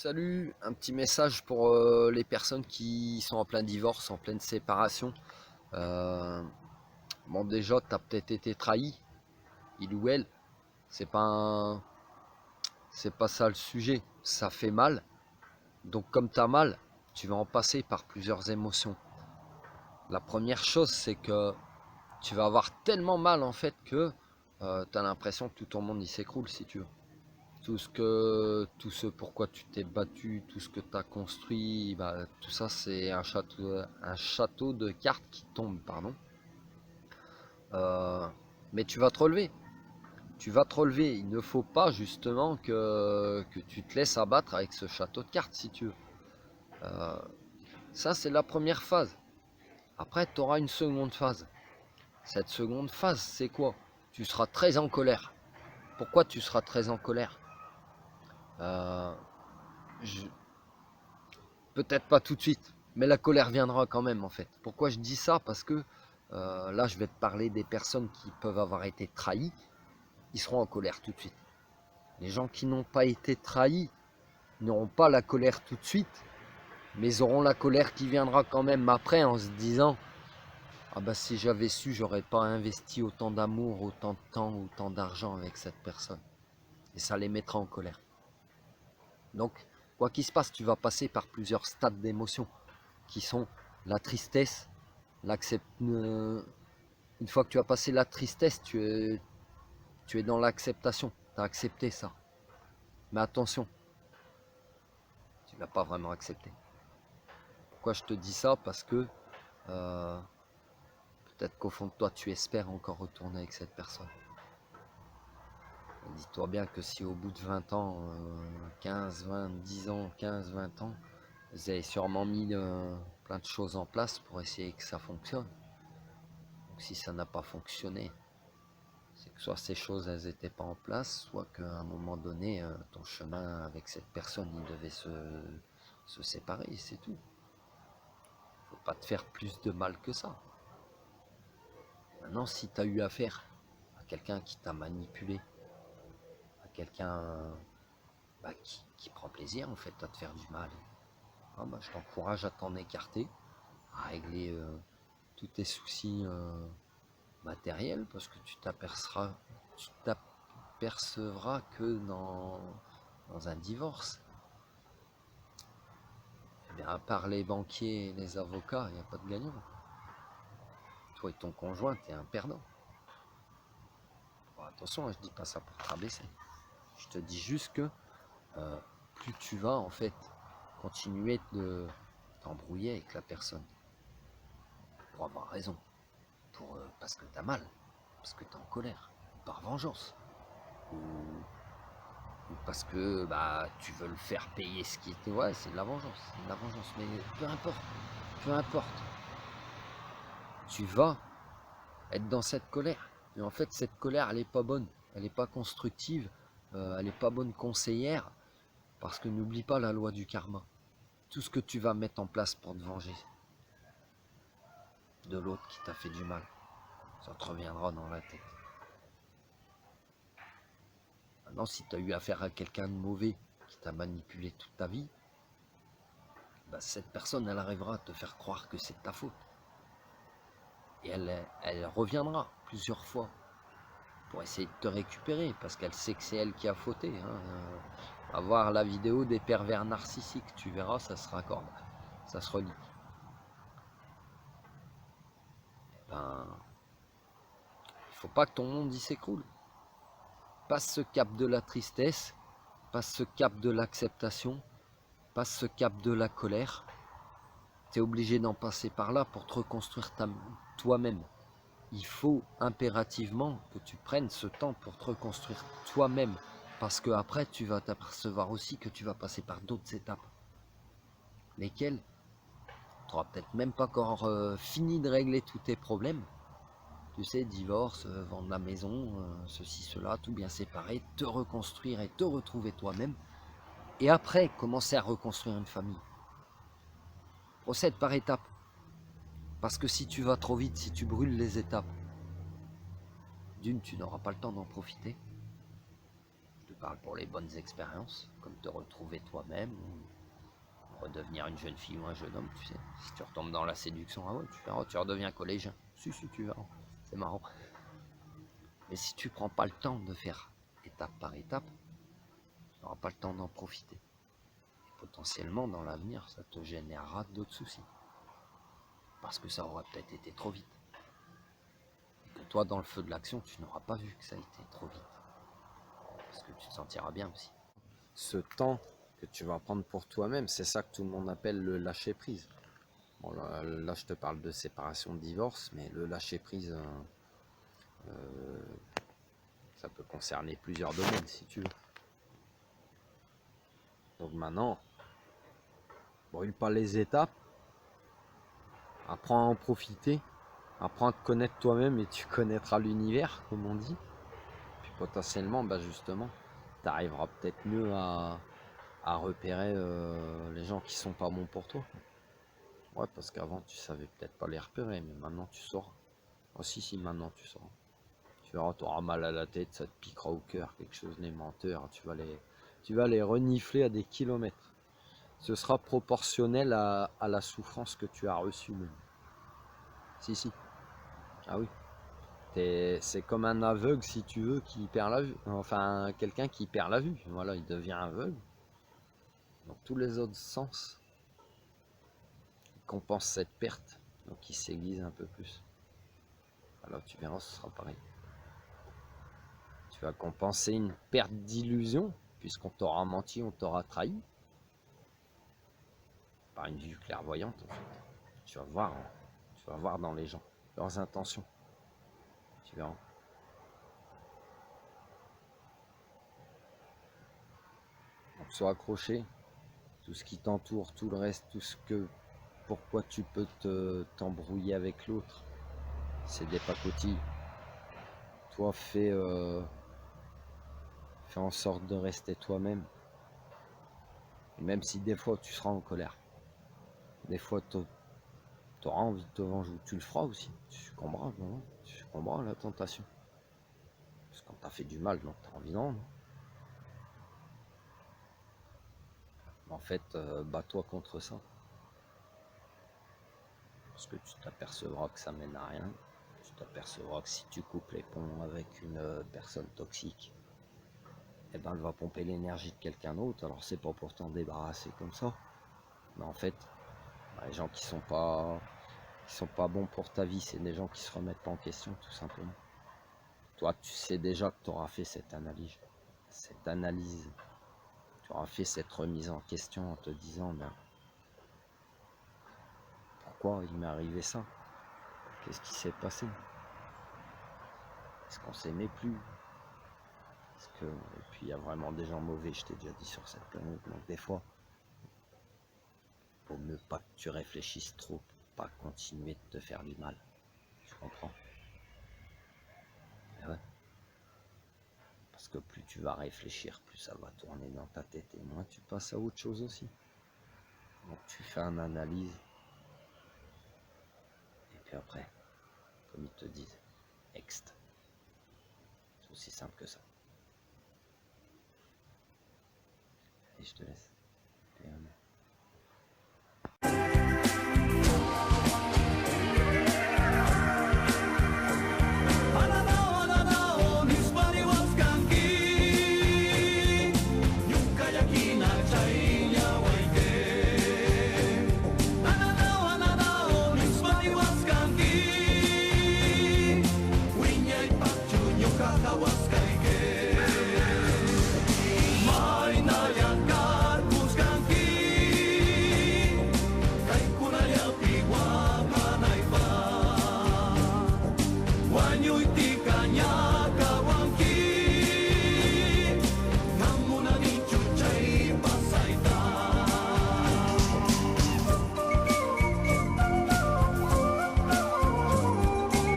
Salut, un petit message pour les personnes qui sont en plein divorce, en pleine séparation. Euh, bon, déjà, tu as peut-être été trahi, il ou elle. C'est pas un- c'est pas ça le sujet. Ça fait mal. Donc, comme tu as mal, tu vas en passer par plusieurs émotions. La première chose, c'est que tu vas avoir tellement mal en fait que tu as l'impression que tout ton monde il s'écroule si tu veux. Tout ce pourquoi tu t'es battu, tout ce que tu as construit, bah, tout ça c'est un château de cartes qui tombe, pardon. Euh, mais tu vas te relever, tu vas te relever. Il ne faut pas justement que tu te laisses abattre avec ce château de cartes si tu veux. Euh, Ça c'est la première phase. Après tu auras une seconde phase. Cette seconde phase c'est quoi? Tu seras très en colère. Pourquoi tu seras très en colère? Euh, je, Peut-être pas tout de suite, mais la colère viendra quand même en fait. Pourquoi je dis ça? Parce que là, je vais te parler des personnes qui peuvent avoir été trahies. Ils seront en colère tout de suite. Les gens qui n'ont pas été trahis n'auront pas la colère tout de suite, mais ils auront la colère qui viendra quand même après en se disant ah bah si j'avais su, j'aurais pas investi autant d'amour, autant de temps, autant d'argent avec cette personne. Et ça les mettra en colère. Donc, quoi qu'il se passe, tu vas passer par plusieurs stades d'émotion qui sont la tristesse, une fois que tu as passé la tristesse, tu es dans l'acceptation. Tu as accepté ça. Mais attention, tu ne l'as pas vraiment accepté. Pourquoi je te dis ça? Parce que euh, peut-être qu'au fond de toi, tu espères encore retourner avec cette personne. Dis-toi bien que si au bout de 20 ans, 15, 20, 10 ans, 15, 20 ans, vous avez sûrement mis plein de choses en place pour essayer que ça fonctionne. Donc si ça n'a pas fonctionné, c'est que soit ces choses elles n'étaient pas en place, soit qu'à un moment donné, ton chemin avec cette personne il devait se séparer, c'est tout. Faut pas te faire plus de mal que ça. Maintenant, si tu as eu affaire à quelqu'un qui t'a manipulé, à quelqu'un qui prend plaisir en fait à te faire du mal, je t'encourage à t'en écarter, à régler tous tes soucis matériels, parce que tu t'apercevras que dans un divorce, eh bien, à part les banquiers et les avocats, il n'y a pas de gagnant. Toi et ton conjoint, tu es un perdant. Bon, attention, je ne dis pas ça pour te rabaisser. Je te dis juste que euh, plus tu vas en fait continuer de t'embrouiller avec la personne pour avoir raison, parce que tu as mal, parce que tu es en colère, par vengeance, ou, ou parce que tu veux le faire payer ce qui était. Ouais, c'est de la vengeance, c'est de la vengeance, mais peu importe, tu vas être dans cette colère. Et en fait, cette colère, elle n'est pas bonne, elle n'est pas constructive, elle n'est pas bonne conseillère, parce que n'oublie pas la loi du karma. Tout ce que tu vas mettre en place pour te venger de l'autre qui t'a fait du mal, ça te reviendra dans la tête. Maintenant, si tu as eu affaire à quelqu'un de mauvais qui t'a manipulé toute ta vie, cette personne, elle arrivera à te faire croire que c'est de ta faute. Et elle reviendra plusieurs fois pour essayer de te récupérer, parce qu'elle sait que c'est elle qui a fauté. Va voir la vidéo des pervers narcissiques, tu verras, ça se raccorde, ça se relie. Ben, il faut pas que ton monde y s'écroule. Passe ce cap de la tristesse, passe ce cap de l'acceptation, passe ce cap de la colère. Tu es obligé d'en passer par là pour te reconstruire toi-même. Il faut impérativement que tu prennes ce temps pour te reconstruire toi-même. Parce que après, tu vas t'apercevoir aussi que tu vas passer par d'autres étapes. Lesquelles tu n'auras peut-être même pas encore fini de régler tous tes problèmes. Tu sais, divorce, vendre la maison, ceci, cela, tout bien séparé, te reconstruire et te retrouver toi-même. Et après, commencer à reconstruire une famille. Procède par étapes. Parce que si tu vas trop vite, si tu brûles les étapes, d'une, tu n'auras pas le temps d'en profiter. parle pour les bonnes expériences, comme te retrouver toi-même, ou redevenir une jeune fille ou un jeune homme, tu sais. Si tu retombes dans la séduction, ah ouais, tu verras, tu redeviens collégien. Si, tu verras, c'est marrant. Mais si tu prends pas le temps de faire étape par étape, tu n'auras pas le temps d'en profiter. Et potentiellement, dans l'avenir, ça te générera d'autres soucis. Parce que ça aura peut-être été trop vite. Et que toi, dans le feu de l'action, tu n'auras pas vu que ça a été trop vite. Parce que tu te sentiras bien aussi. Ce temps que tu vas prendre pour toi-même, c'est ça que tout le monde appelle le lâcher-prise. Bon, là, je te parle de séparation, de divorce, mais le lâcher-prise, ça peut concerner plusieurs domaines, si tu veux. Donc maintenant, brûle pas les étapes, apprends à en profiter, apprends à te connaître toi-même et tu connaîtras l'univers, comme on dit. Puis potentiellement, justement, tu arriveras peut-être mieux à repérer les gens qui sont pas bons pour toi. Ouais, parce qu'avant, tu savais peut-être pas les repérer, mais maintenant tu sauras. Oh, si, maintenant tu sauras. Tu verras, tu auras mal à la tête, ça te piquera au cœur, quelque chose, les menteurs, tu vas les renifler à des kilomètres. Ce sera proportionnel à la souffrance que tu as reçue même. Si. Ah oui. C'est comme un aveugle, si tu veux, qui perd la vue. Enfin, quelqu'un qui perd la vue. Voilà, il devient aveugle. Donc tous les autres sens compensent cette perte. Donc il s'aiguise un peu plus. Alors tu verras, ce sera pareil. Tu vas compenser une perte d'illusion, puisqu'on t'aura menti, on t'aura trahi. Par une vue clairvoyante, en fait. Tu vas voir dans les gens, leurs intentions. Tu verras. Donc sois accroché. Tout ce qui t'entoure, tout le reste, tout ce que... Pourquoi tu peux t'embrouiller avec l'autre, c'est des pacotilles. Toi, fais en sorte de rester toi-même. Et même si des fois tu seras en colère, des fois tu auras envie de te venger, tu le feras aussi. Tu succomberas à la tentation. Parce que quand t'as fait du mal, donc t'as envie d'en rendre. En fait, bats-toi contre ça. Parce que tu t'apercevras que ça mène à rien. Tu t'apercevras que si tu coupes les ponts avec une personne toxique, eh ben, elle va pomper l'énergie de quelqu'un d'autre. Alors c'est pas pour t'en débarrasser comme ça. Mais en fait, les gens qui sont pas bons pour ta vie, c'est des gens qui se remettent pas en question, tout simplement. Toi, tu sais déjà que tu auras fait cette analyse. Tu auras fait cette remise en question en te disant, pourquoi il m'est arrivé ça? Qu'est-ce qui s'est passé? Est-ce qu'on s'aimait plus? Et puis il y a vraiment des gens mauvais, je t'ai déjà dit, sur cette planète. Donc des fois, pour ne pas que tu réfléchisses trop, pour pas continuer de te faire du mal. Tu comprends? Et ouais. Parce que plus tu vas réfléchir, plus ça va tourner dans ta tête et moins tu passes à autre chose aussi. Donc tu fais une analyse. Et puis après, comme ils te disent, next. C'est aussi simple que ça. Et je te laisse. Et